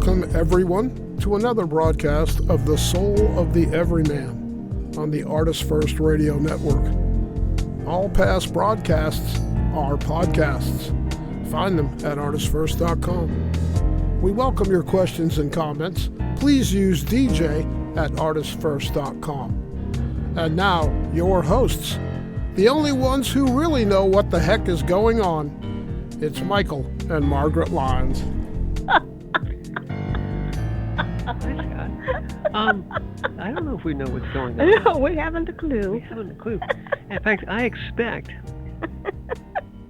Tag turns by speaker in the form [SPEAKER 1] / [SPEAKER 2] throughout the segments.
[SPEAKER 1] welcome everyone to another broadcast of The Soul of the Everyman on the ArtistFirst Radio Network. All past broadcasts are podcasts. Find them at ArtistFirst.com. We welcome your questions and comments. Please use DJ at ArtistFirst.com. And now, your hosts, the only ones who really know what the heck is going on. It's Michael and Margaret Lyons.
[SPEAKER 2] I don't know if we know what's going on.
[SPEAKER 3] No, we haven't a clue.
[SPEAKER 2] We haven't a clue. In fact, I expect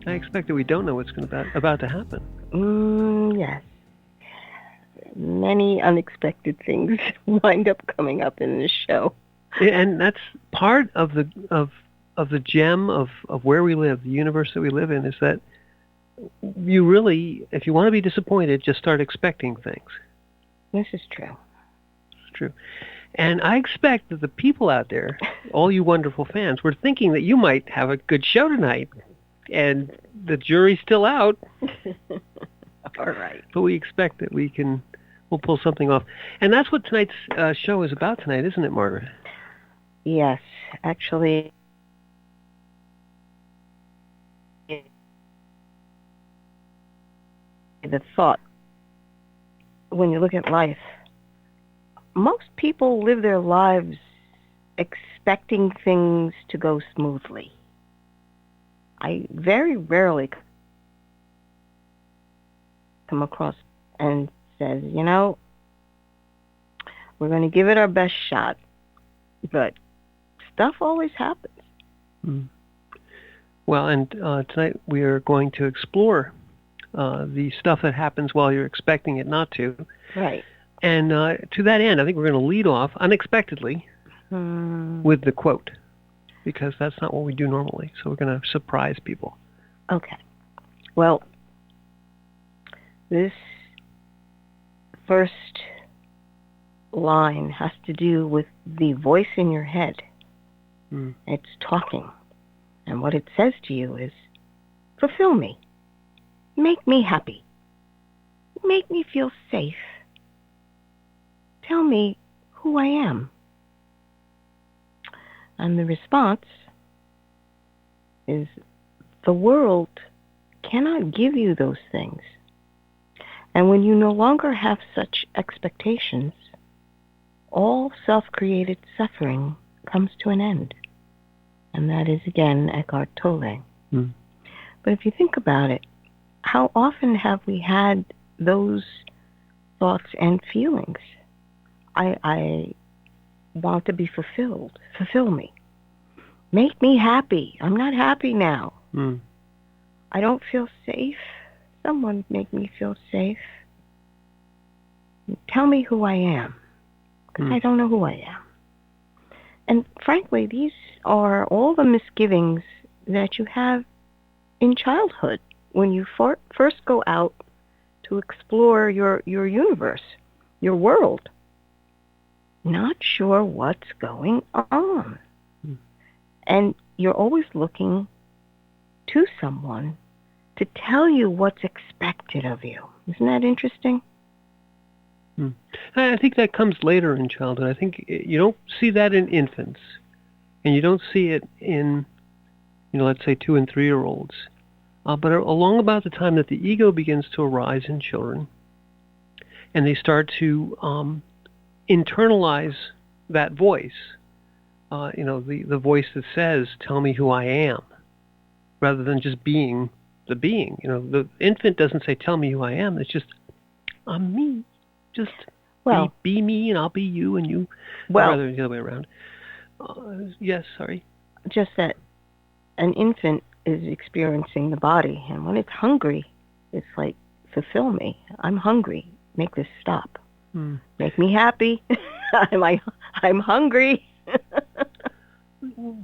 [SPEAKER 2] that we don't know what's about to happen.
[SPEAKER 3] Yes. Many unexpected things wind up coming up in this show.
[SPEAKER 2] And that's part of the gem of where we live, the universe that we live in, is that you really, if you want to be disappointed, just start expecting things.
[SPEAKER 3] This is true.
[SPEAKER 2] It's true. And I expect that the people out there, all you wonderful fans, were thinking that you might have a good show tonight. And the jury's still out.
[SPEAKER 3] All right.
[SPEAKER 2] But we expect that we'll pull something off. And that's what tonight's show is about tonight, isn't it, Margaret?
[SPEAKER 3] Yes. Actually, the thought, when you look at life, most people live their lives expecting things to go smoothly. I very rarely come across and says, we're going to give it our best shot, but stuff always happens.
[SPEAKER 2] Mm. Well, and tonight we are going to explore the stuff that happens while you're expecting it not to.
[SPEAKER 3] Right.
[SPEAKER 2] And to that end, I think we're going to lead off unexpectedly with the quote, because that's not what we do normally. So we're going to surprise people.
[SPEAKER 3] Okay. Well, this first line has to do with the voice in your head. Mm. It's talking. And what it says to you is, fulfill me. Make me happy. Make me feel safe. Tell me who I am. And the response is, the world cannot give you those things. And when you no longer have such expectations, all self-created suffering comes to an end. And that is, again, Eckhart Tolle. Mm. But if you think about it, how often have we had those thoughts and feelings? I want to be fulfilled. Fulfill me. Make me happy. I'm not happy now. Mm. I don't feel safe. Someone make me feel safe. Tell me who I am, because I don't know who I am. And frankly, these are all the misgivings that you have in childhood when you first go out to explore your universe, your world. Not sure what's going on. Mm. And you're always looking to someone to tell you what's expected of you. Isn't that interesting?
[SPEAKER 2] Mm. I think that comes later in childhood. I think you don't see that in infants, and you don't see it in, let's say 2 and 3-year-olds. But along about the time that the ego begins to arise in children, and they start to internalize that voice, the voice that says, tell me who I am, rather than just being the being. The infant doesn't say, tell me who I am. It's just, I'm me. Just be me, and I'll be you, and you. Rather than the other way around. Yes, sorry.
[SPEAKER 3] Just that an infant is experiencing the body, and when it's hungry, it's like, fulfill me. I'm hungry. Make this stop. Hmm. Make me happy. I'm hungry.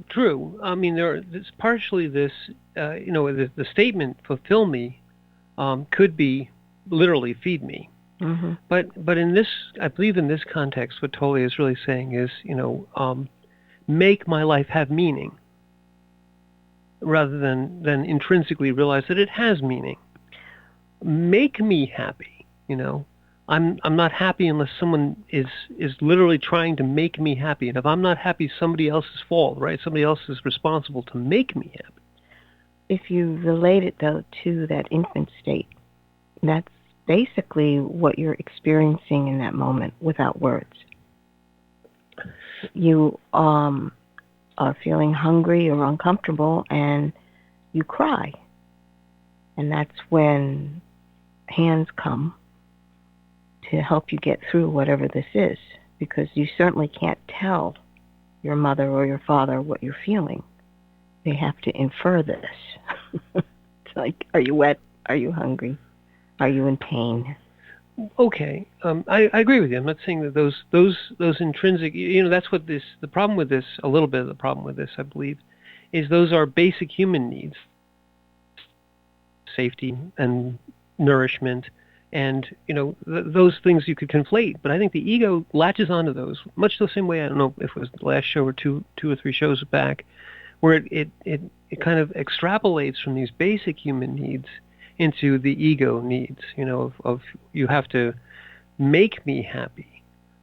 [SPEAKER 2] True. I mean, there's partially this, the statement "fulfill me" could be literally "feed me." Mm-hmm. But in this, I believe in this context, what Tolle is really saying is, make my life have meaning, rather than intrinsically realize that it has meaning. Make me happy. I'm not happy unless someone is literally trying to make me happy. And if I'm not happy, somebody else's fault, right? Somebody else is responsible to make me happy.
[SPEAKER 3] If you relate it, though, to that infant state, that's basically what you're experiencing in that moment without words. You are feeling hungry or uncomfortable, and you cry. And that's when hands come to help you get through whatever this is, because you certainly can't tell your mother or your father what you're feeling. They have to infer this. It's like, are you wet? Are you hungry? Are you in pain?
[SPEAKER 2] Okay, I agree with you. I'm not saying that those intrinsic, that's what the problem with this, a little bit of the problem with this, I believe, is those are basic human needs: safety and nourishment, and those things you could conflate. But I think the ego latches onto those much the same way. I don't know if it was the last show or two or three shows back, where it kind of extrapolates from these basic human needs into the ego needs, of you have to make me happy,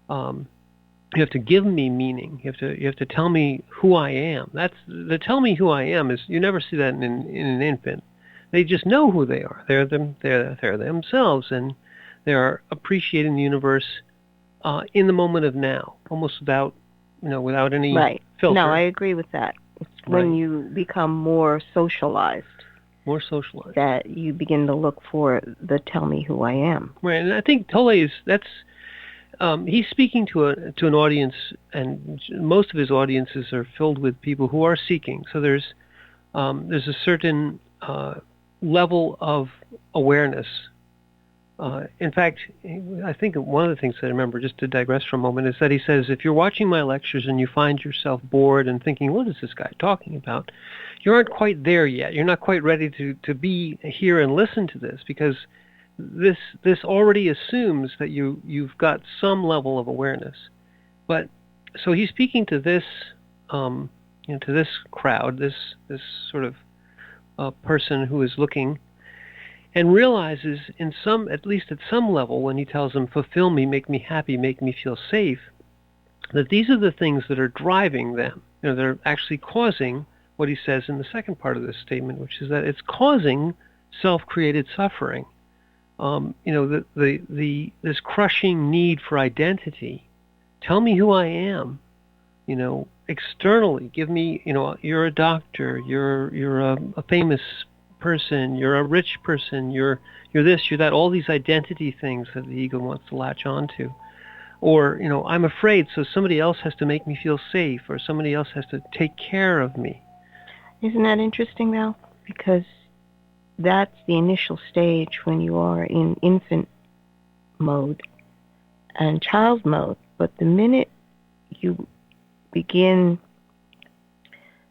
[SPEAKER 2] you have to give me meaning, you have to tell me who I am. That's the tell me who I am is, you never see that in an infant. They just know who they are. They're themselves, and they are appreciating the universe in the moment of now, almost without any filter.
[SPEAKER 3] No, I agree with that. It's when you become more socialized.
[SPEAKER 2] More socialized.
[SPEAKER 3] That you begin to look for the tell me who I am.
[SPEAKER 2] Right, and I think Tolle he's speaking to an audience, and most of his audiences are filled with people who are seeking. So there's a certain level of awareness. In fact, I think one of the things that I remember, just to digress for a moment, is that he says, if you're watching my lectures and you find yourself bored and thinking, what is this guy talking about? You aren't quite there yet. You're not quite ready to be here and listen to this, because this already assumes that you've got some level of awareness. But so he's speaking to this to this crowd, this sort of person who is looking, and realizes at least at some level, when he tells them, fulfill me, make me happy, make me feel safe, that these are the things that are driving them. They're actually causing what he says in the second part of this statement, which is that it's causing self-created suffering. This crushing need for identity. Tell me who I am. Externally, give me. You're a doctor. You're a famous person, you're a rich person, you're this, you're that, all these identity things that the ego wants to latch onto. Or, I'm afraid, so somebody else has to make me feel safe, or somebody else has to take care of me.
[SPEAKER 3] Isn't that interesting, though? Because that's the initial stage when you are in infant mode and child mode. But the minute you begin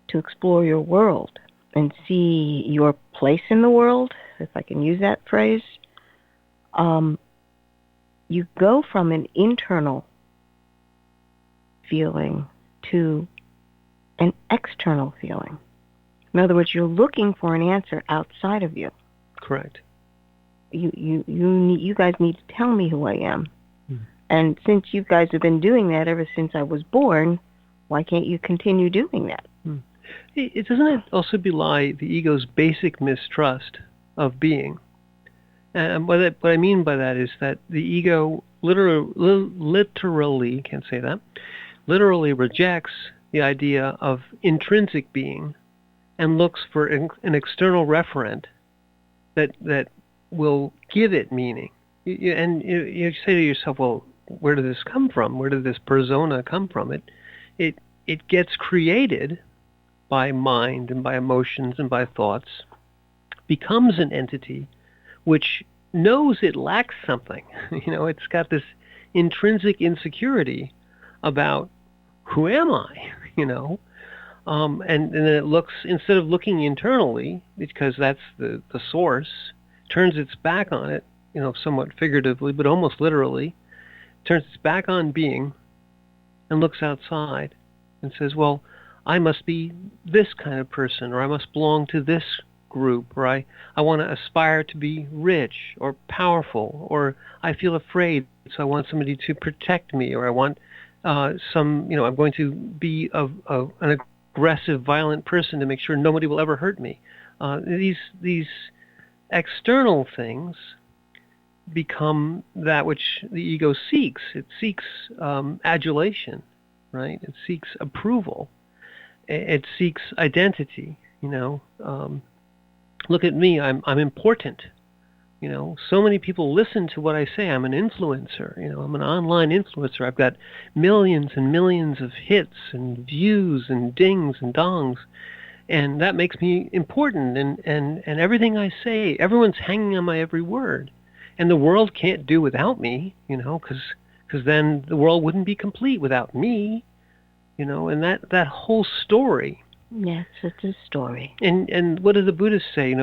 [SPEAKER 3] to explore your world and see your place in the world, if I can use that phrase, you go from an internal feeling to an external feeling. In other words, you're looking for an answer outside of you.
[SPEAKER 2] Correct.
[SPEAKER 3] You guys need to tell me who I am. And since you guys have been doing that ever since I was born, why can't you continue doing that?
[SPEAKER 2] Doesn't it also belie the ego's basic mistrust of being? And what I mean by that is that the ego literally, can't say that, literally rejects the idea of intrinsic being and looks for an external referent that will give it meaning. And you say to yourself, well, where did this come from? Where did this persona come from? It gets created by mind and by emotions and by thoughts, becomes an entity which knows it lacks something. It's got this intrinsic insecurity about who am I, and then it looks, instead of looking internally, because that's the source, turns its back on it, somewhat figuratively, but almost literally, turns its back on being and looks outside and says, well, I must be this kind of person, or I must belong to this group, or I want to aspire to be rich or powerful, or I feel afraid, so I want somebody to protect me, or I want I'm going to be an aggressive, violent person to make sure nobody will ever hurt me. These external things become that which the ego seeks. It seeks adulation, right? It seeks approval. It seeks identity. Look at me. I'm important. So many people listen to what I say. I'm an influencer. I'm an online influencer. I've got millions and millions of hits and views and dings and dongs. And that makes me important. And everything I say, everyone's hanging on my every word. And the world can't do without me, because then the world wouldn't be complete without me, and that whole story.
[SPEAKER 3] Yes, it's a story.
[SPEAKER 2] And what do the Buddhists say?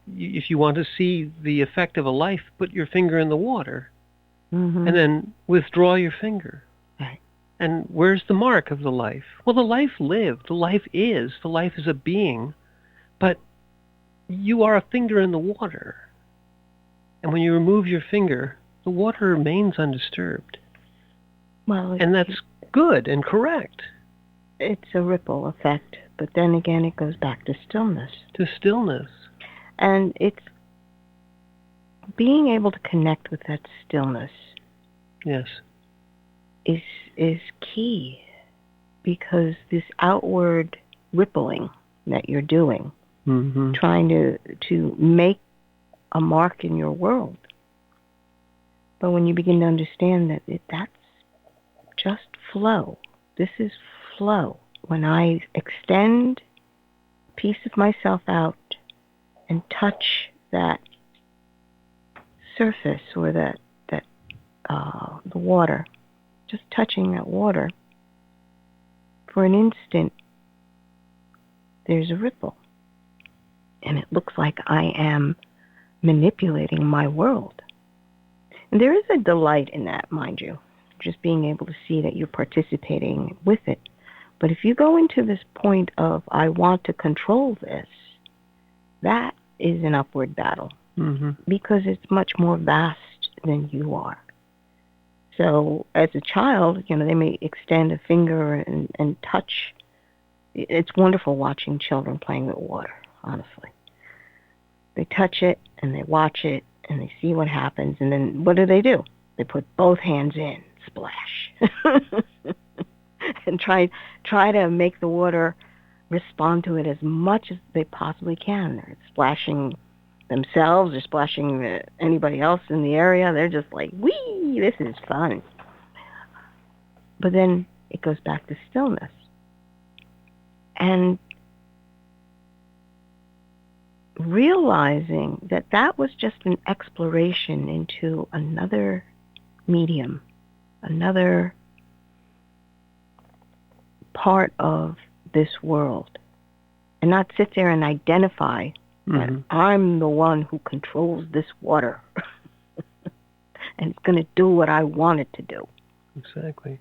[SPEAKER 2] If you want to see the effect of a life, put your finger in the water, and then withdraw your finger.
[SPEAKER 3] Right.
[SPEAKER 2] And where's the mark of the life? Well, the life lived. The life is a being, but you are a finger in the water. And when you remove your finger, the water remains undisturbed.
[SPEAKER 3] Well,
[SPEAKER 2] and that's good and correct.
[SPEAKER 3] It's a ripple effect, but then again it goes back to stillness.
[SPEAKER 2] To stillness.
[SPEAKER 3] And it's being able to connect with that stillness.
[SPEAKER 2] Yes.
[SPEAKER 3] Is key, because this outward rippling that you're doing, trying to make a mark in your world. But when you begin to understand that that's just flow. This is flow. When I extend a piece of myself out and touch that surface or the water, just touching that water, for an instant, there's a ripple. And it looks like I am manipulating my world. And there is a delight in that, mind you, just being able to see that you're participating with it. But if you go into this point of, I want to control this, that is an upward battle, because it's much more vast than you are. So as a child, they may extend a finger and touch. It's wonderful watching children playing with water, honestly. They touch it, and they watch it, and they see what happens, and then what do? They put both hands in, splash, and try to make the water respond to it as much as they possibly can. They're splashing themselves, they're splashing anybody else in the area. They're just like, whee, this is fun. But then it goes back to stillness. And realizing that was just an exploration into another medium, another part of this world, and not sit there and identify that I'm the one who controls this water and it's going to do what I want it to do.
[SPEAKER 2] Exactly.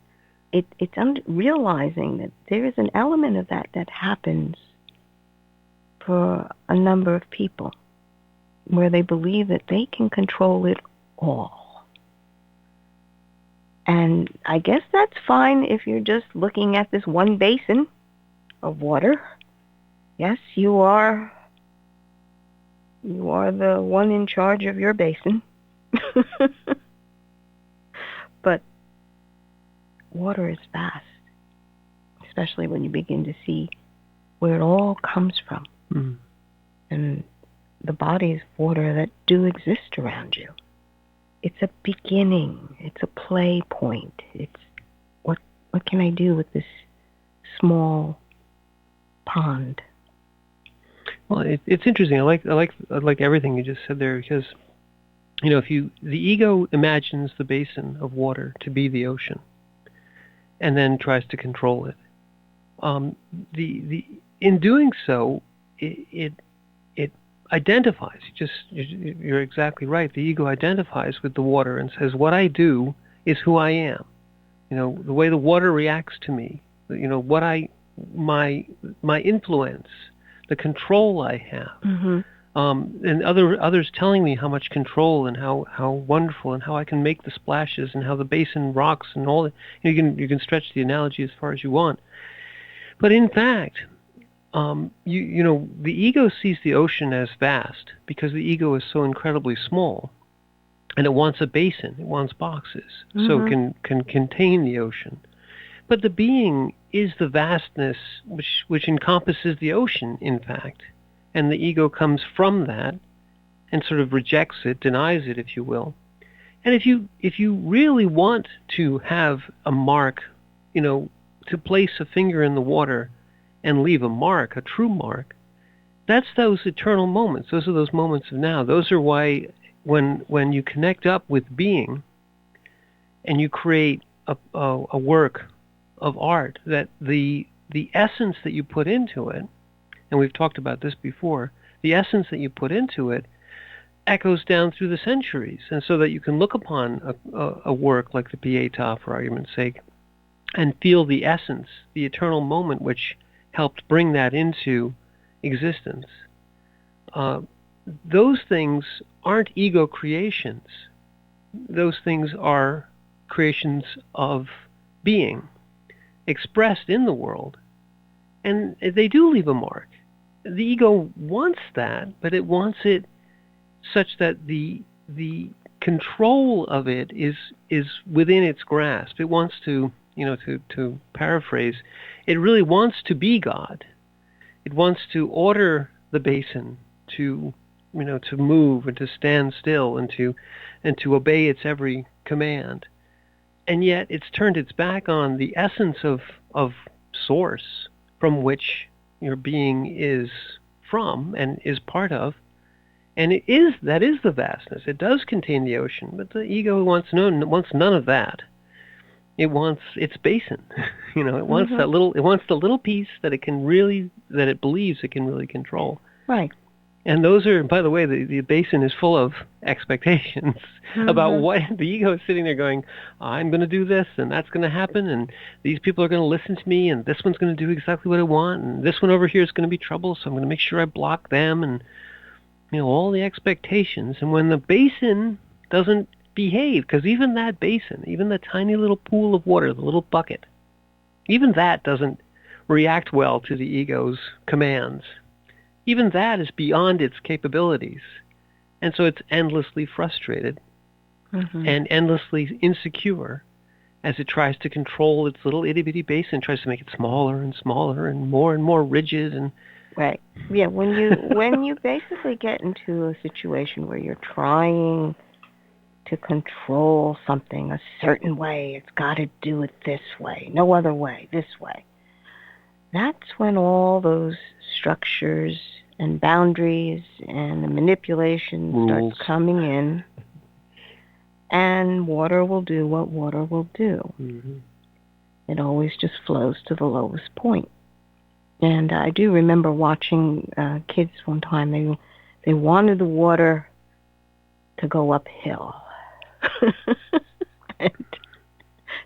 [SPEAKER 3] It's realizing that there is an element of that happens for a number of people, where they believe that they can control it all. And I guess that's fine if you're just looking at this one basin of water. Yes, you are the one in charge of your basin. But water is vast, especially when you begin to see where it all comes from. And the bodies of water that do exist around you. It's a beginning. It's a play point. It's what can I do with this small pond?
[SPEAKER 2] Well, it's interesting. I like everything you just said there, because the ego imagines the basin of water to be the ocean, and then tries to control it. In doing so, it identifies. You're exactly right. The ego identifies with the water and says, "What I do is who I am." The way the water reacts to me. My influence, the control I have.
[SPEAKER 3] Mm-hmm.
[SPEAKER 2] And others telling me how much control and how wonderful and how I can make the splashes and how the basin rocks and all that. You can stretch the analogy as far as you want. But in fact, the ego sees the ocean as vast because the ego is so incredibly small, and it wants a basin, it wants boxes, so it can contain the ocean. But the being is the vastness which encompasses the ocean, in fact. And the ego comes from that and sort of rejects it, denies it, if you will. And if you really want to have a mark, to place a finger in the water and leave a mark, a true mark, that's those eternal moments. Those are those moments of now. Those are why when you connect up with being and you create a work of art, that the essence that you put into it, and we've talked about this before, the essence that you put into it echoes down through the centuries. And so that you can look upon a work like the Pietà, for argument's sake, and feel the essence, the eternal moment which helped bring that into existence. Those things aren't ego creations. Those things are creations of being expressed in the world. And they do leave a mark. The ego wants that, but it wants it such that the control of it is within its grasp. It wants to, to paraphrase, it really wants to be God. It wants to order the basin to move and to stand still and to obey its every command. And yet it's turned its back on the essence of source from which your being is from and is part of. And that is the vastness. It does contain the ocean, but the ego wants none of that. It wants its basin. It wants that little. It wants the little piece that it believes it can really control.
[SPEAKER 3] Right.
[SPEAKER 2] And those are, by the way, the basin is full of expectations about what the ego is sitting there going, I'm going to do this, and that's going to happen, and these people are going to listen to me, and this one's going to do exactly what I want, and this one over here is going to be trouble, so I'm going to make sure I block them, and all the expectations. And when the basin doesn't behave, because even that basin, even the tiny little pool of water, the little bucket, even that doesn't react well to the ego's commands. Even that is beyond its capabilities. And so it's endlessly frustrated and endlessly insecure as it tries to control its little itty-bitty basin, tries to make it smaller and smaller and more rigid. And
[SPEAKER 3] right. Yeah, when you basically get into a situation where you're trying to control something a certain way, it's got to do it this way, no other way, this way. That's when all those structures and boundaries and the manipulation starts coming in, and water will do what water will do. It always just flows to the lowest point. And I do remember watching kids one time. They wanted the water to go uphill. And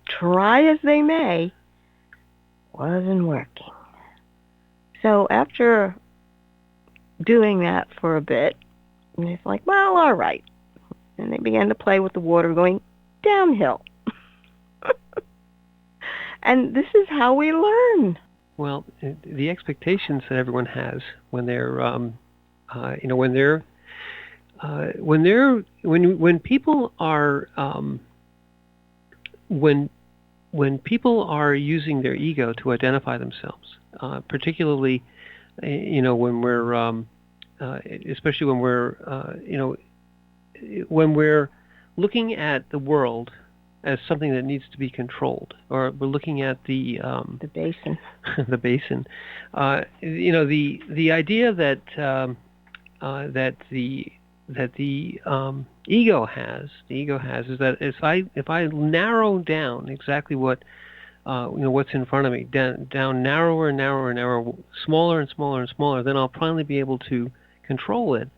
[SPEAKER 3] try as they may, wasn't working. So after doing that for a bit, it's like, well, all right. And they began to play with the water going downhill. And this is how we learn.
[SPEAKER 2] Well, the expectations that everyone has when they're, when people are when people are using their ego to identify themselves, particularly, when we're, especially when we're, when we're looking at the world as something that needs to be controlled, or we're looking at the
[SPEAKER 3] basin,
[SPEAKER 2] the basin, the idea that the ego has is that if I narrow down exactly what what's in front of me, down narrower and narrower and narrower, smaller and smaller and smaller, then I'll finally be able to control it.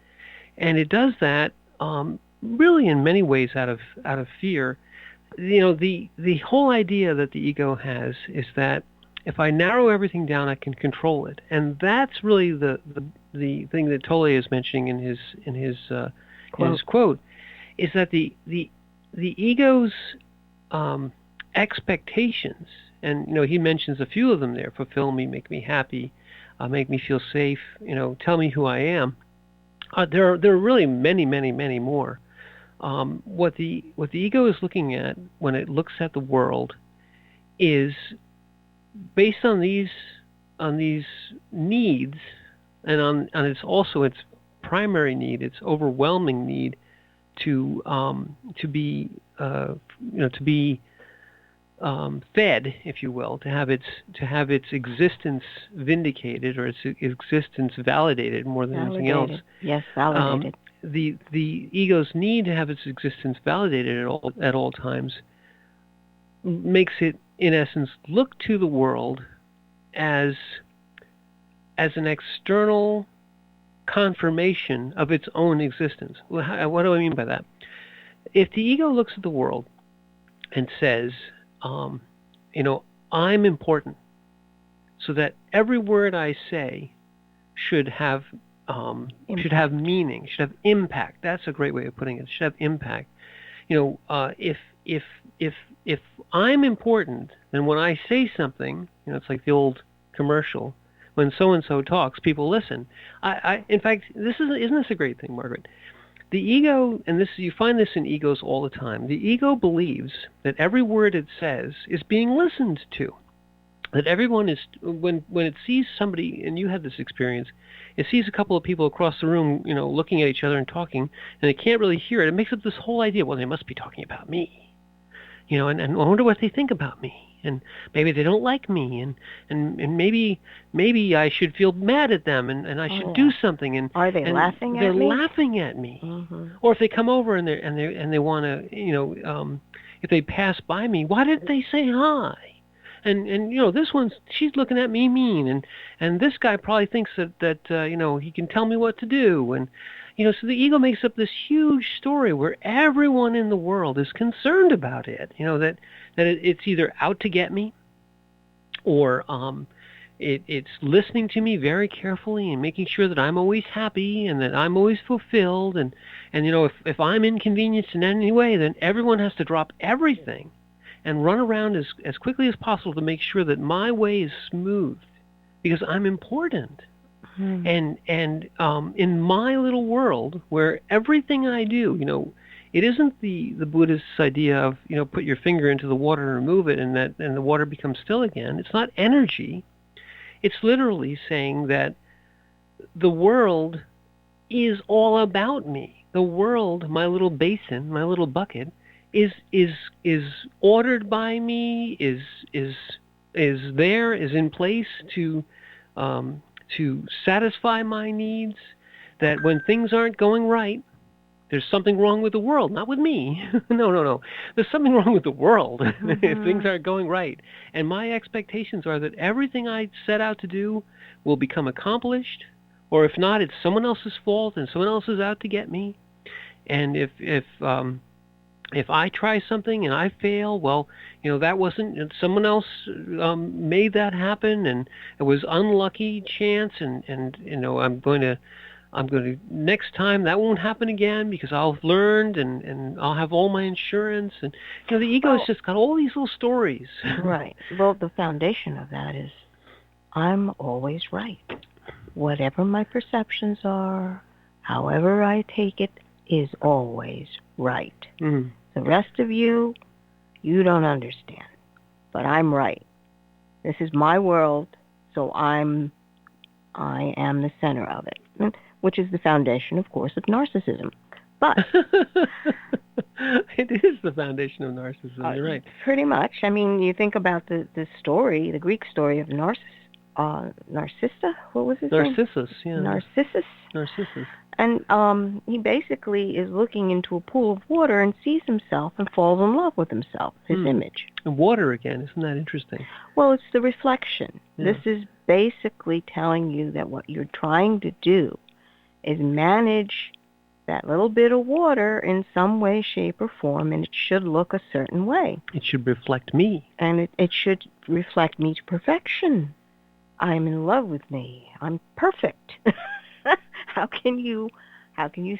[SPEAKER 2] And it does that really in many ways out of fear. The whole idea that the ego has is that if I narrow everything down, I can control it, and that's really the thing that Tolle is mentioning in his quote, is that the ego's expectations, and he mentions a few of them there: fulfill me, make me happy, make me feel safe, tell me who I am. There are really many, many, many more. What the ego is looking at when it looks at the world is based on these needs, and on its primary need, its overwhelming need to be fed, if you will, to have its existence vindicated, or its existence validated more than anything else.
[SPEAKER 3] Yes, validated.
[SPEAKER 2] The ego's need to have its existence validated at all times makes it, in essence, look to the world as an external confirmation of its own existence. What do I mean by that? If the ego looks at the world and says, I'm important, so that every word I say should have meaning, should have impact. That's a great way of putting it. It should have impact. If I'm important, then when I say something, it's like the old commercial. When so and so talks, people listen. In fact, isn't this a great thing, Margaret? The ego, and you find this in egos all the time. The ego believes that every word it says is being listened to. That everyone is, when it sees somebody, and you had this experience, it sees a couple of people across the room, looking at each other and talking, and it can't really hear it. It makes up this whole idea, well, they must be talking about me, and I wonder what they think about me, and maybe they don't like me, and maybe I should feel mad at them, and I should do something. And
[SPEAKER 3] are they laughing at me?
[SPEAKER 2] They're laughing at me. Mm-hmm. Or if they come over and they want to, if they pass by me, why didn't they say hi? And this one's, she's looking at me mean, and this guy probably thinks that he can tell me what to do, and so the ego makes up this huge story where everyone in the world is concerned about it. That it's either out to get me, or it's listening to me very carefully and making sure that I'm always happy and that I'm always fulfilled, and if I'm inconvenienced in any way, then everyone has to drop everything and run around as quickly as possible to make sure that my way is smooth, because I'm important. And in my little world, where everything I do, it isn't the Buddhist idea of put your finger into the water and remove it, and the water becomes still again. It's not energy. It's literally saying that the world is all about me. The world, my little basin, my little bucket, is ordered by me, is there, is in place to satisfy my needs. That when things aren't going right, there's something wrong with the world, not with me. No. There's something wrong with the world if things aren't going right. And my expectations are that everything I set out to do will become accomplished, or if not, it's someone else's fault and someone else is out to get me. And if I try something and I fail, well, that wasn't, someone else made that happen, and it was unlucky chance, and I'm going to next time that won't happen again because I'll have learned, and I'll have all my insurance, and the ego's just got all these little stories.
[SPEAKER 3] Right. Well, the foundation of that is I'm always right. Whatever my perceptions are, however I take it, is always right. Mm-hmm. The rest of you don't understand, but I'm right. This is my world, so I am the center of it, which is the foundation, of course, of narcissism. But
[SPEAKER 2] it is the foundation of narcissism. You're right.
[SPEAKER 3] Pretty much. I mean, you think about the story, the Greek story of Narcissa. What was his name?
[SPEAKER 2] Narcissus. Yeah.
[SPEAKER 3] Narcissus. And he basically is looking into a pool of water and sees himself and falls in love with himself, his image.
[SPEAKER 2] And water again, isn't that interesting?
[SPEAKER 3] Well, it's the reflection. Yeah. This is basically telling you that what you're trying to do is manage that little bit of water in some way, shape, or form, and it should look a certain way.
[SPEAKER 2] It should reflect me.
[SPEAKER 3] And it should reflect me to perfection. I'm in love with me. I'm perfect. How can you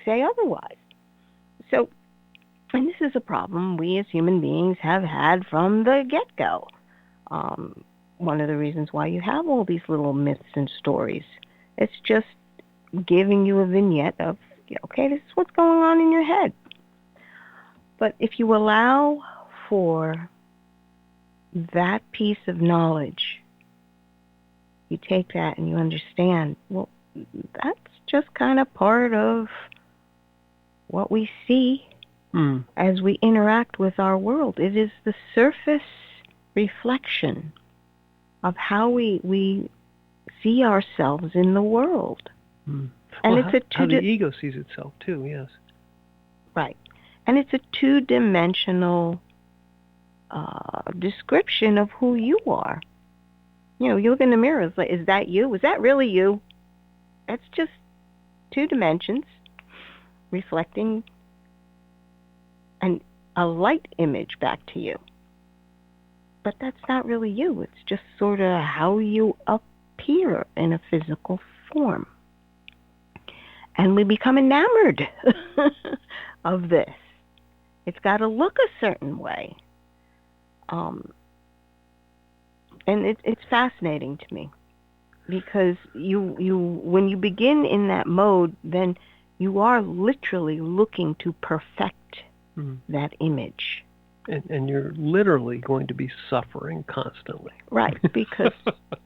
[SPEAKER 3] say otherwise? So, and this is a problem we as human beings have had from the get-go. One of the reasons why you have all these little myths and stories. It's just giving you a vignette of, okay, this is what's going on in your head. But if you allow for that piece of knowledge, you take that and you understand, well, that's just kind of part of what we see as we interact with our world. It is the surface reflection of how we see ourselves in the world.
[SPEAKER 2] And
[SPEAKER 3] well,
[SPEAKER 2] it's how the ego sees itself too, yes.
[SPEAKER 3] Right. And it's a two-dimensional description of who you are. You look in the mirror, it's like, is that you? Is that really you? That's just two dimensions reflecting a light image back to you. But that's not really you. It's just sort of how you appear in a physical form. And we become enamored of this. It's got to look a certain way. And it's fascinating to me because you when you begin in that mode, then you are literally looking to perfect that image.
[SPEAKER 2] And you're literally going to be suffering constantly.
[SPEAKER 3] Right, because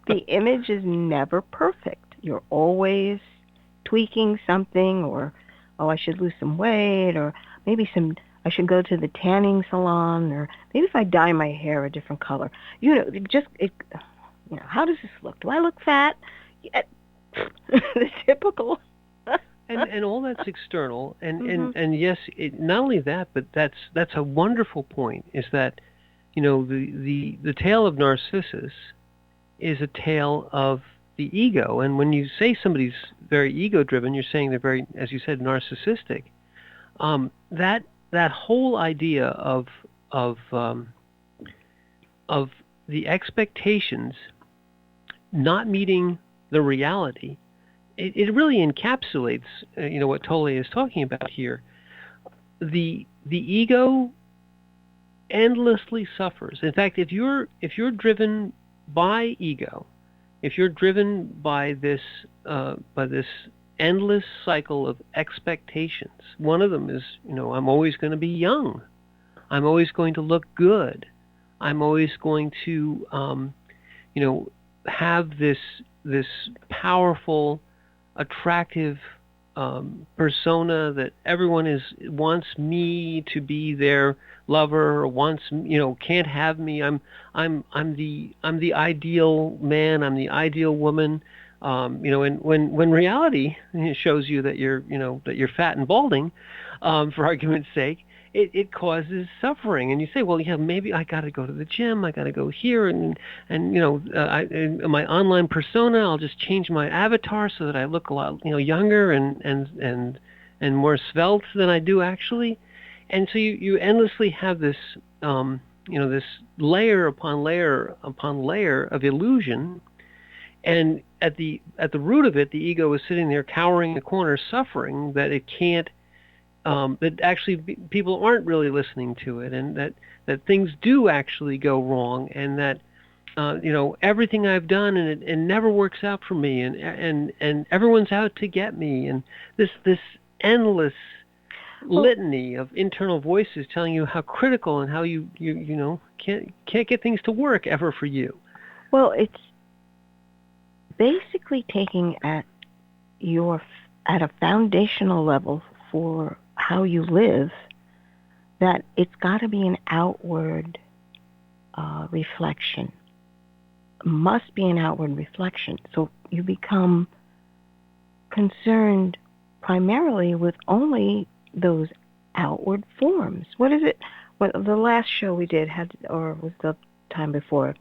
[SPEAKER 3] the image is never perfect. You're always tweaking something, or, I should lose some weight, or maybe I should go to the tanning salon, or maybe if I dye my hair a different color. How does this look? Do I look fat? The typical.
[SPEAKER 2] And all that's external, and yes, not only that, but that's a wonderful point. Is that, the tale of Narcissus is a tale of the ego, and when you say somebody's very ego-driven, you're saying they're very, as you said, narcissistic. That whole idea of the expectations not meeting the reality. It really encapsulates, what Tolle is talking about here. The ego endlessly suffers. In fact, if you're driven by ego, if you're driven by this endless cycle of expectations, one of them is, I'm always going to be young, I'm always going to look good, I'm always going to, have this powerful, attractive persona that everyone wants me to be their lover, or wants, can't have me. I'm the ideal man. I'm the ideal woman. And when reality shows you that you're fat and balding, for argument's sake, it causes suffering. And you say, well, yeah, maybe I got to go to the gym. I got to go here, and in my online persona, I'll just change my avatar so that I look a lot, younger and more svelte than I do actually. And so you endlessly have this, this layer upon layer upon layer of illusion. And at the root of it, the ego is sitting there cowering in the corner, suffering that it can't. That actually people aren't really listening to it, and that things do actually go wrong, and that everything I've done and it never works out for me, and everyone's out to get me, and this endless litany of internal voices telling you how critical and how you can't get things to work ever for you.
[SPEAKER 3] Well, it's basically taking at a foundational level for how you live, that it's got to be an outward reflection. Must be an outward reflection. So you become concerned primarily with only those outward forms. What is it? What the last show we did had, or was the time before,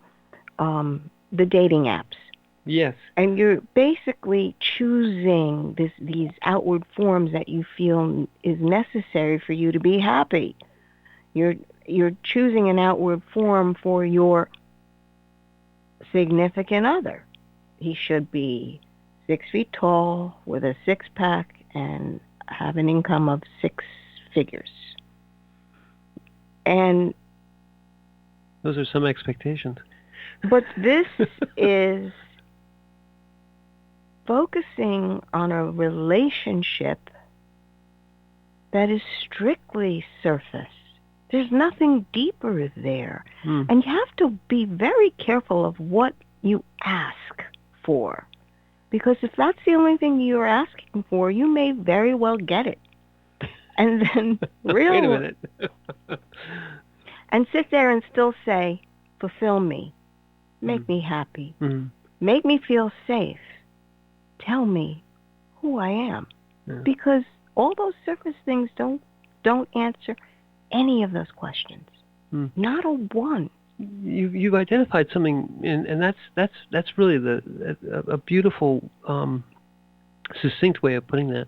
[SPEAKER 3] the dating apps.
[SPEAKER 2] Yes.
[SPEAKER 3] And you're basically choosing these outward forms that you feel is necessary for you to be happy. You're choosing an outward form for your significant other. He should be 6 feet tall with a six-pack and have an income of 6 figures. And
[SPEAKER 2] those are some expectations.
[SPEAKER 3] But this is focusing on a relationship that is strictly surface. There's nothing deeper there. And you have to be very careful of what you ask for. Because if that's the only thing you're asking for, you may very well get it. And then
[SPEAKER 2] Wait a minute.
[SPEAKER 3] And sit there and still say, fulfill me. Make me happy. Make me feel safe. Tell me who I am. Because all those surface things don't answer any of those questions. Not a one.
[SPEAKER 2] You've identified something, and that's really a beautiful, succinct way of putting that.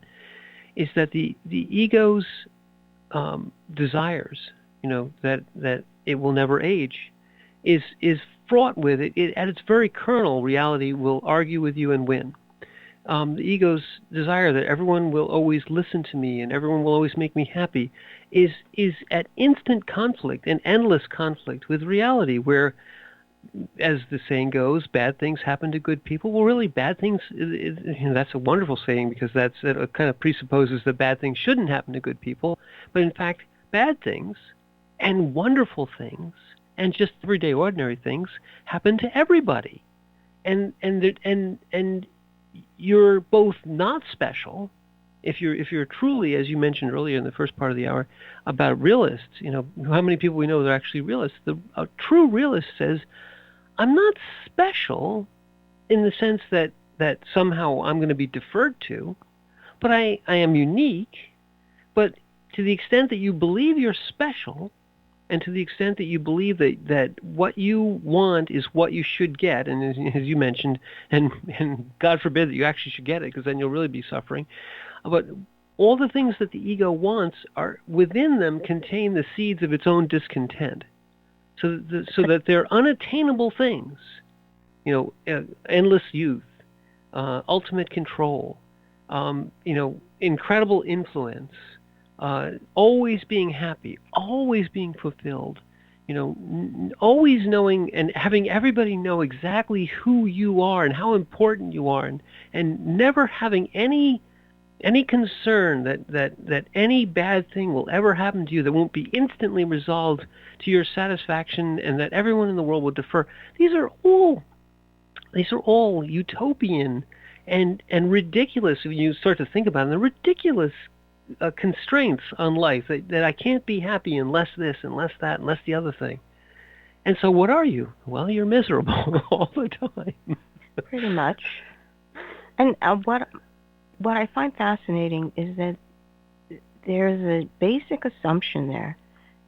[SPEAKER 2] Is that the ego's desires, that it will never age, is fraught with it. At its very kernel, reality will argue with you and win. The ego's desire that everyone will always listen to me and everyone will always make me happy is at instant conflict and endless conflict with reality, where, as the saying goes, bad things happen to good people. Well, really, bad things, that's a wonderful saying, because that kind of presupposes that bad things shouldn't happen to good people. But in fact, bad things and wonderful things and just everyday ordinary things happen to everybody. And you're both not special if you're truly, as you mentioned earlier in the first part of the hour, about realists. How many people we know that are actually realists? A true realist says, I'm not special in the sense that somehow I'm going to be deferred to, but I am unique. But to the extent that you believe you're special, and to the extent that you believe that what you want is what you should get, and as you mentioned, and God forbid that you actually should get it, because then you'll really be suffering. But all the things that the ego wants are within them contain the seeds of its own discontent, so that they're unattainable things. Endless youth, ultimate control, incredible influence. Always being happy, always being fulfilled, always knowing and having everybody know exactly who you are and how important you are, and never having any concern that any bad thing will ever happen to you that won't be instantly resolved to your satisfaction, and that everyone in the world will defer. These are all utopian and ridiculous when you start to think about them. They're ridiculous constraints on life, that I can't be happy unless this, unless that, unless the other thing. And so what are you? Well, you're miserable all the time.
[SPEAKER 3] Pretty much. And what I find fascinating is that there's a basic assumption there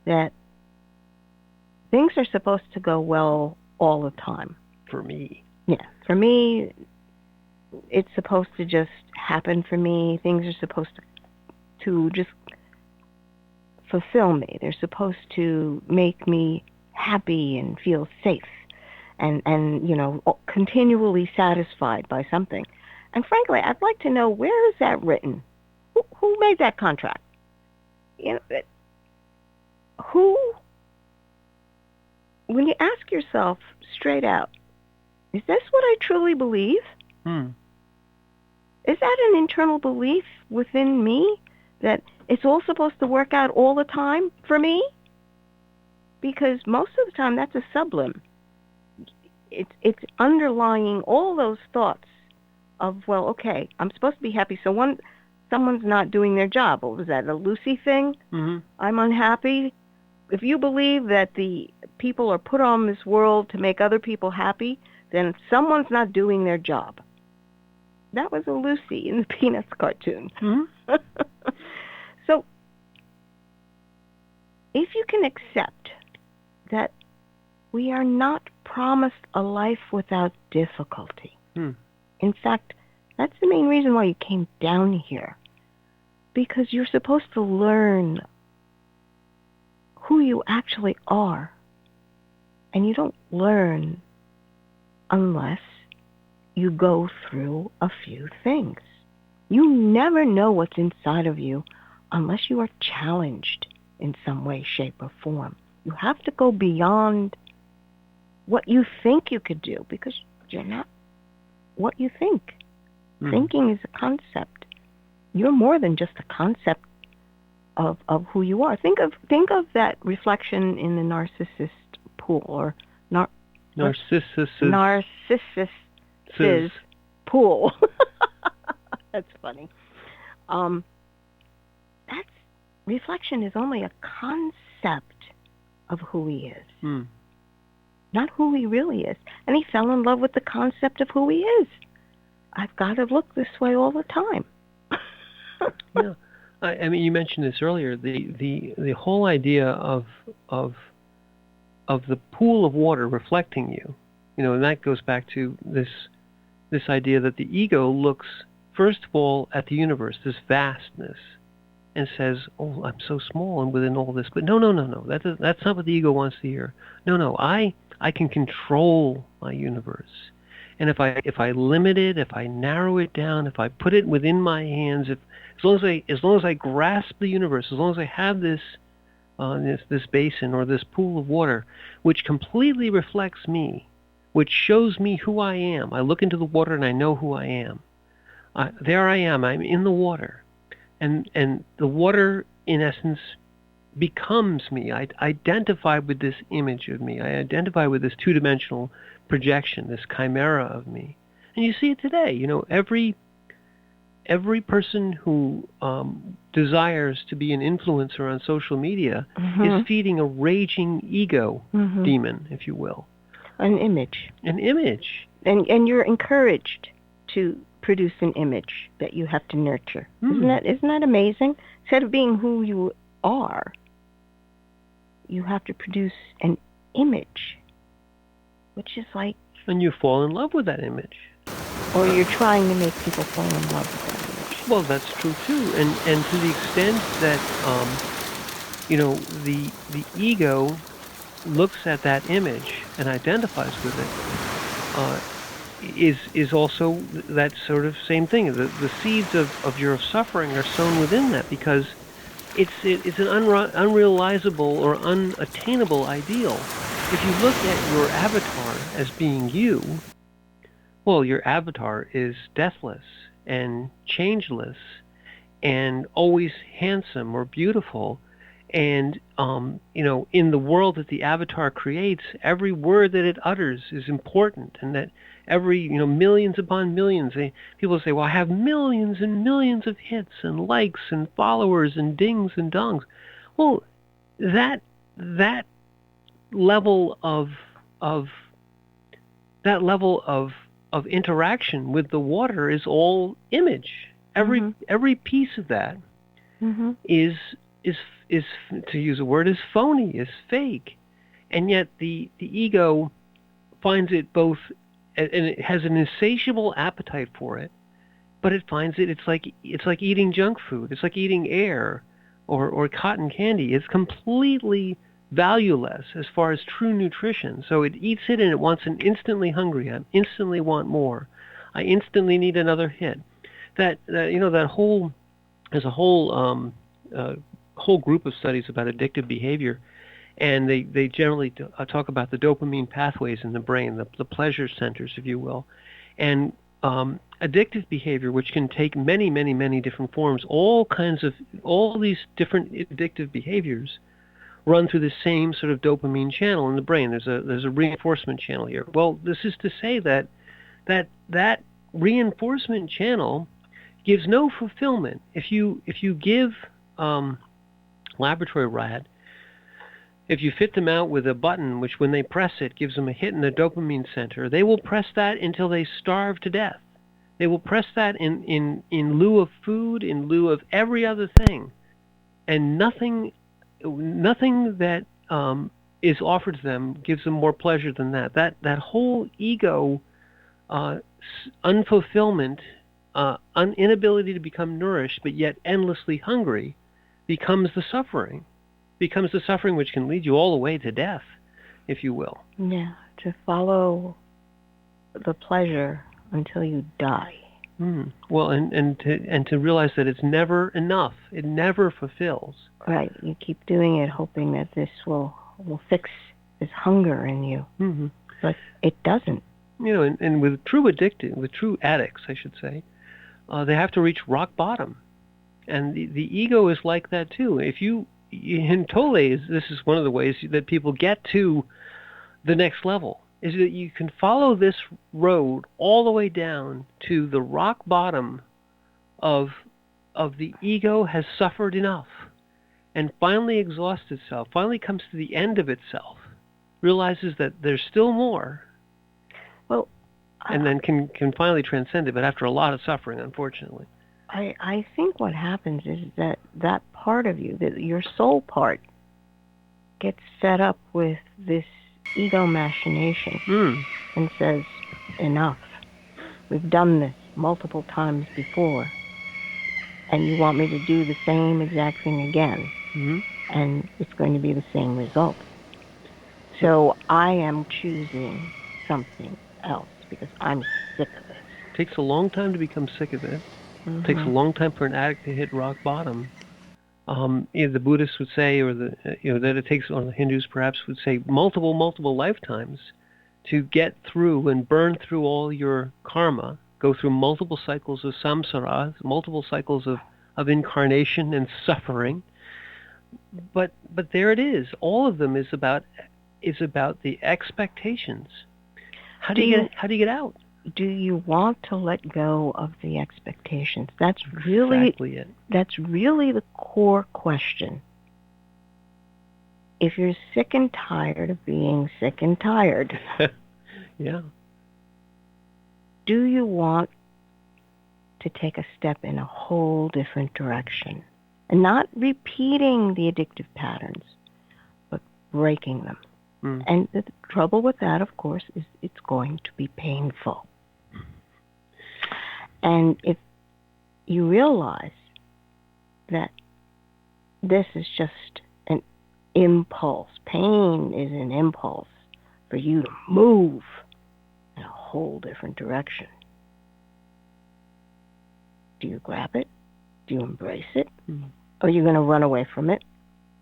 [SPEAKER 3] that things are supposed to go well all the time.
[SPEAKER 2] For me.
[SPEAKER 3] Yeah. For me, it's supposed to just happen for me. Things are supposed to just fulfill me. They're supposed to make me happy and feel safe and continually satisfied by something. And frankly, I'd like to know, where is that written? Who made that contract? When you ask yourself straight out, is this what I truly believe? Is that an internal belief within me that it's all supposed to work out all the time for me? Because most of the time that's a sublime. It's underlying all those thoughts of, well, okay, I'm supposed to be happy, so someone's not doing their job. What was that, a Lucy thing? I'm unhappy. If you believe that the people are put on this world to make other people happy, then someone's not doing their job. That was a Lucy in the Peanuts cartoon. So, if you can accept that we are not promised a life without difficulty, In fact, that's the main reason why you came down here. Because you're supposed to learn who you actually are. And you don't learn unless you go through a few things. You never know what's inside of you unless you are challenged in some way, shape, or form. You have to go beyond what you think you could do, because you're not what you think. Thinking is a concept. You're more than just a concept of who you are. Think of that reflection in the narcissist pool, or narcissist pool. That's funny. That reflection is only a concept of who he is, not who he really is. And he fell in love with the concept of who he is. I've got to look this way all the time.
[SPEAKER 2] Yeah, I mean, you mentioned this earlier. The whole idea of the pool of water reflecting you, and that goes back to this idea that the ego looks first of all at the universe, this vastness, and says, "Oh, I'm so small and within all this." But no. That's not what the ego wants to hear. No. I can control my universe, and if I limit it, if I narrow it down, if I put it within my hands, as long as I grasp the universe, as long as I have this basin or this pool of water, which completely reflects me, which shows me who I am. I look into the water and I know who I am. There I am. I'm in the water. And the water, in essence, becomes me. I identify with this image of me. I identify with this two-dimensional projection, this chimera of me. And you see it today. Every person who desires to be an influencer on social media is feeding a raging ego demon, if you will.
[SPEAKER 3] An image.
[SPEAKER 2] An image.
[SPEAKER 3] And you're encouraged to produce an image that you have to nurture. Isn't that amazing? Instead of being who you are, you have to produce an image, which is like...
[SPEAKER 2] And you fall in love with that image.
[SPEAKER 3] Or you're trying to make people fall in love with that image.
[SPEAKER 2] Well, that's true too. And to the extent that, the ego looks at that image and identifies with it, is also that sort of same thing. The seeds of your suffering are sown within that, because it's an unrealizable or unattainable ideal. If you look at your avatar as being you, well, your avatar is deathless and changeless and always handsome or beautiful. And, in the world that the avatar creates, every word that it utters is important, and that every, millions upon millions, people say, well, I have millions and millions of hits and likes and followers and dings and dongs. Well, that level of interaction with the water is all image. Every piece of that is, to use a word, is phony, is fake. And yet the ego finds it both, and it has an insatiable appetite for it, but it finds it's like eating junk food. It's like eating air or cotton candy. It's completely valueless as far as true nutrition. So it eats it and it wants an instantly hungry. I instantly want more. I instantly need another hit. There's a whole group of studies about addictive behavior, and they generally talk about the dopamine pathways in the brain, the pleasure centers, if you will, and addictive behavior, which can take many, many, many different forms. All these different addictive behaviors run through the same sort of dopamine channel in the brain. There's a reinforcement channel here. Well, this is to say that reinforcement channel gives no fulfillment. If you give laboratory rat, if you fit them out with a button, which when they press it gives them a hit in the dopamine center, they will press that until they starve to death. They will press that in lieu of food, in lieu of every other thing, and nothing that is offered to them gives them more pleasure than that. That whole ego unfulfillment, inability to become nourished, but yet endlessly hungry, becomes the suffering. Becomes the suffering which can lead you all the way to death, if you will.
[SPEAKER 3] Yeah, to follow the pleasure until you die.
[SPEAKER 2] Well, and to realize that it's never enough. It never fulfills.
[SPEAKER 3] Right. You keep doing it, hoping that this will fix this hunger in you, but it doesn't.
[SPEAKER 2] You know, and with true addicts, I should say, they have to reach rock bottom, and the ego is like that too. In Tolle, this is one of the ways that people get to the next level, is that you can follow this road all the way down to the rock bottom of the ego has suffered enough and finally exhausts itself, finally comes to the end of itself, realizes that there's still more, and then can finally transcend it, but after a lot of suffering, unfortunately.
[SPEAKER 3] I think what happens is that part of you, your soul part, gets set up with this ego machination and says, enough. We've done this multiple times before, and you want me to do the same exact thing again, and it's going to be the same result. So I am choosing something else because I'm sick of it.
[SPEAKER 2] It takes a long time to become sick of it. It takes a long time for an addict to hit rock bottom. The Buddhists would say, or that it takes, or the Hindus perhaps would say, multiple lifetimes to get through and burn through all your karma, go through multiple cycles of samsara, multiple cycles of incarnation and suffering. But there it is. All of them is about the expectations. How do you get out?
[SPEAKER 3] Do you want to let go of the expectations? That's really
[SPEAKER 2] exactly it.
[SPEAKER 3] That's really the core question. If you're sick and tired of being sick and tired,
[SPEAKER 2] yeah.
[SPEAKER 3] Do you want to take a step in a whole different direction? And not repeating the addictive patterns, but breaking them. And the trouble with that, of course, is it's going to be painful. And if you realize that this is just an impulse, pain is an impulse for you to move in a whole different direction. Do you grab it? Do you embrace it? Or are you going to run away from it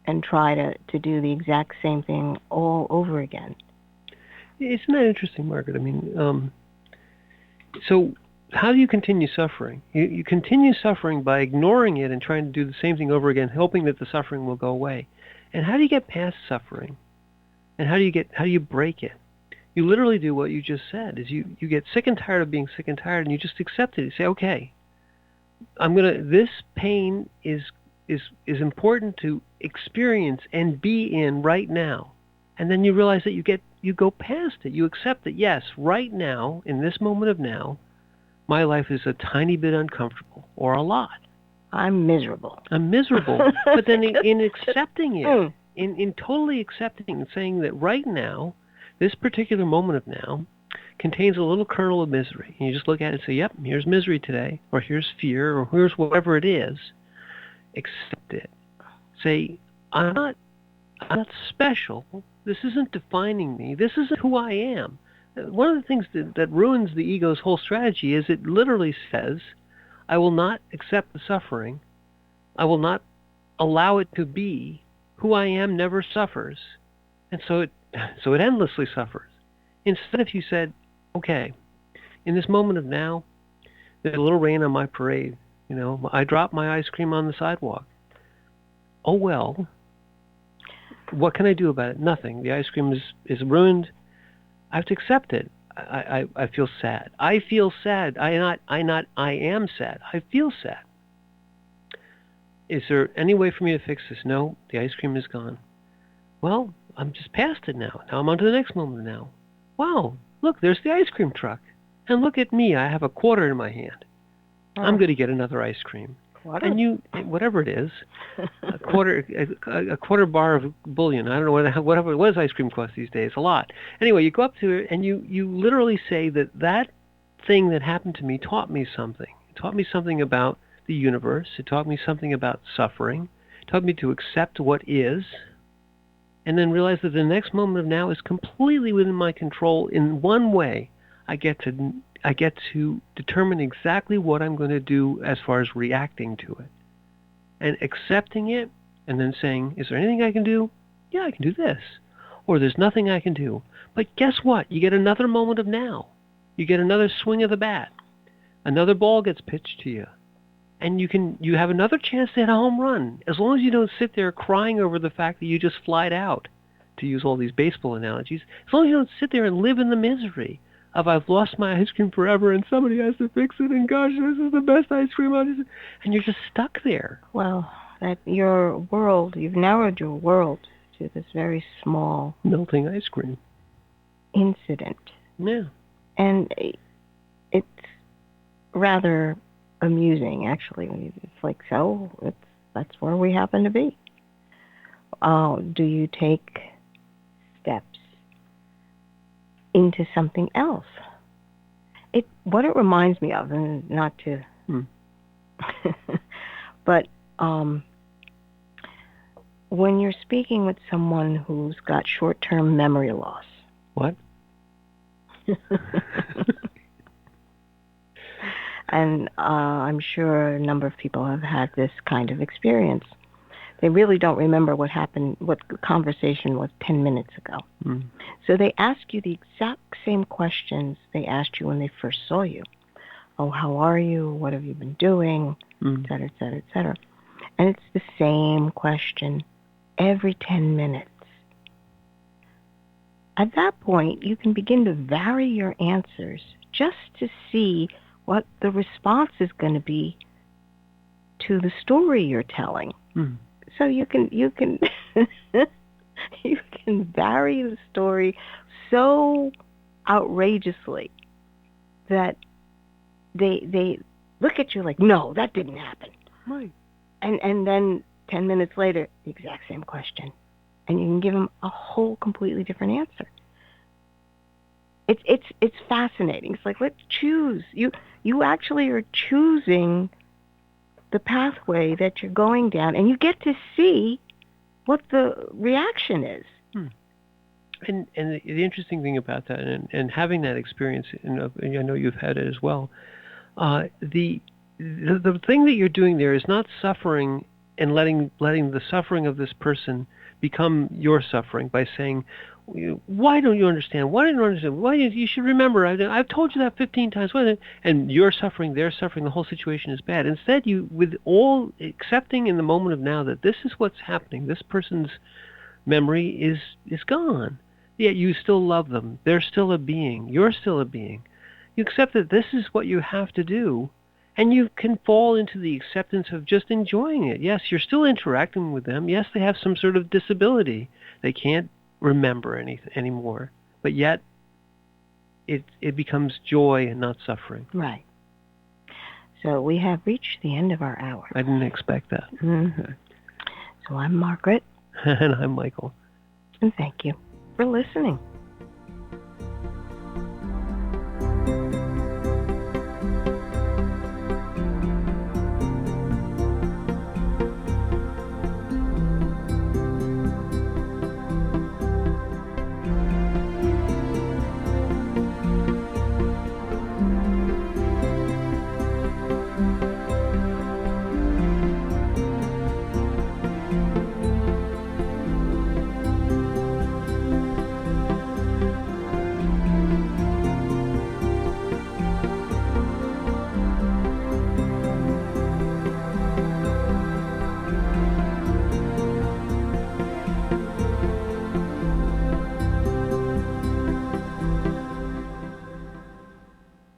[SPEAKER 3] and try to do the exact same thing all over again?
[SPEAKER 2] Isn't that interesting, Margaret? I mean, so how do you continue suffering? You continue suffering by ignoring it and trying to do the same thing over again, hoping that the suffering will go away. And how do you get past suffering? And how do you break it? You literally do what you just said, is you get sick and tired of being sick and tired, and you just accept it. You say, okay, this pain is important to experience and be in right now. And then you realize that you go past it. You accept that, yes, right now, in this moment of now, my life is a tiny bit uncomfortable, or a lot.
[SPEAKER 3] I'm miserable.
[SPEAKER 2] But then in accepting it, in totally accepting and saying that right now, this particular moment of now, contains a little kernel of misery. And you just look at it and say, yep, here's misery today, or here's fear, or here's whatever it is. Accept it. Say, I'm not special. This isn't defining me. This isn't who I am. One of the things that ruins the ego's whole strategy is it literally says, I will not accept the suffering. I will not allow it to be. Who I am never suffers. And so it endlessly suffers. Instead, if you said, okay, in this moment of now, there's a little rain on my parade. I dropped my ice cream on the sidewalk. Oh well, what can I do about it? Nothing. The ice cream is ruined. I have to accept it. I feel sad. I feel sad. I am sad. I feel sad. Is there any way for me to fix this? No, the ice cream is gone. Well, I'm just past it now. Now I'm on to the next moment now. Wow, look, there's the ice cream truck. And look at me, I have a quarter in my hand. I'm going to get another ice cream.
[SPEAKER 3] What?
[SPEAKER 2] And whatever it is, a quarter bar of bullion. I don't know what does ice cream cost these days? A lot. Anyway, you go up to it and you literally say that thing that happened to me taught me something. It taught me something about the universe. It taught me something about suffering. It taught me to accept what is, and then realize that the next moment of now is completely within my control. In one way, I get to determine exactly what I'm going to do as far as reacting to it. And accepting it, and then saying, is there anything I can do? Yeah, I can do this. Or there's nothing I can do. But guess what? You get another moment of now. You get another swing of the bat. Another ball gets pitched to you. And you have another chance to hit a home run, as long as you don't sit there crying over the fact that you just flied out, to use all these baseball analogies. As long as you don't sit there and live in the misery of, I've lost my ice cream forever and somebody has to fix it, and gosh, this is the best ice cream on, and you're just stuck there.
[SPEAKER 3] Well, that your world, you've narrowed your world to this very small
[SPEAKER 2] melting ice cream
[SPEAKER 3] incident.
[SPEAKER 2] Yeah.
[SPEAKER 3] And it's rather amusing, actually. It's like, so that's where we happen to be. Do you take steps into something else? What it reminds me of, and not to, but when you're speaking with someone who's got short-term memory loss.
[SPEAKER 2] What?
[SPEAKER 3] And I'm sure a number of people have had this kind of experience. They really don't remember what happened, what the conversation was 10 minutes ago. So they ask you the exact same questions they asked you when they first saw you. Oh, how are you? What have you been doing? Et cetera, et cetera, et cetera. And it's the same question every 10 minutes. At that point, you can begin to vary your answers just to see what the response is going to be to the story you're telling. So you can you can vary the story so outrageously that they look at you like, no, that didn't happen.
[SPEAKER 2] Right.
[SPEAKER 3] And then 10 minutes later, the exact same question, and you can give them a whole completely different answer. It's fascinating. It's like, let's choose. You actually are choosing the pathway that you're going down, and you get to see what the reaction is.
[SPEAKER 2] And the interesting thing about that, and having that experience, and I know you've had it as well, the thing that you're doing there is not suffering and letting the suffering of this person become your suffering by saying, why don't you understand? Why don't you understand? Why you should remember? I've told you that 15 times. And you're suffering, they're suffering. The whole situation is bad. Instead, you, with all accepting in the moment of now that this is what's happening. This person's memory is gone. Yet you still love them. They're still a being. You're still a being. You accept that this is what you have to do, and you can fall into the acceptance of just enjoying it. Yes, you're still interacting with them. Yes, they have some sort of disability. They can't remember anything anymore. But yet, it becomes joy and not suffering.
[SPEAKER 3] Right. So we have reached the end of our hour.
[SPEAKER 2] I didn't expect that.
[SPEAKER 3] So I'm Margaret.
[SPEAKER 2] And I'm Michael.
[SPEAKER 3] And thank you for listening.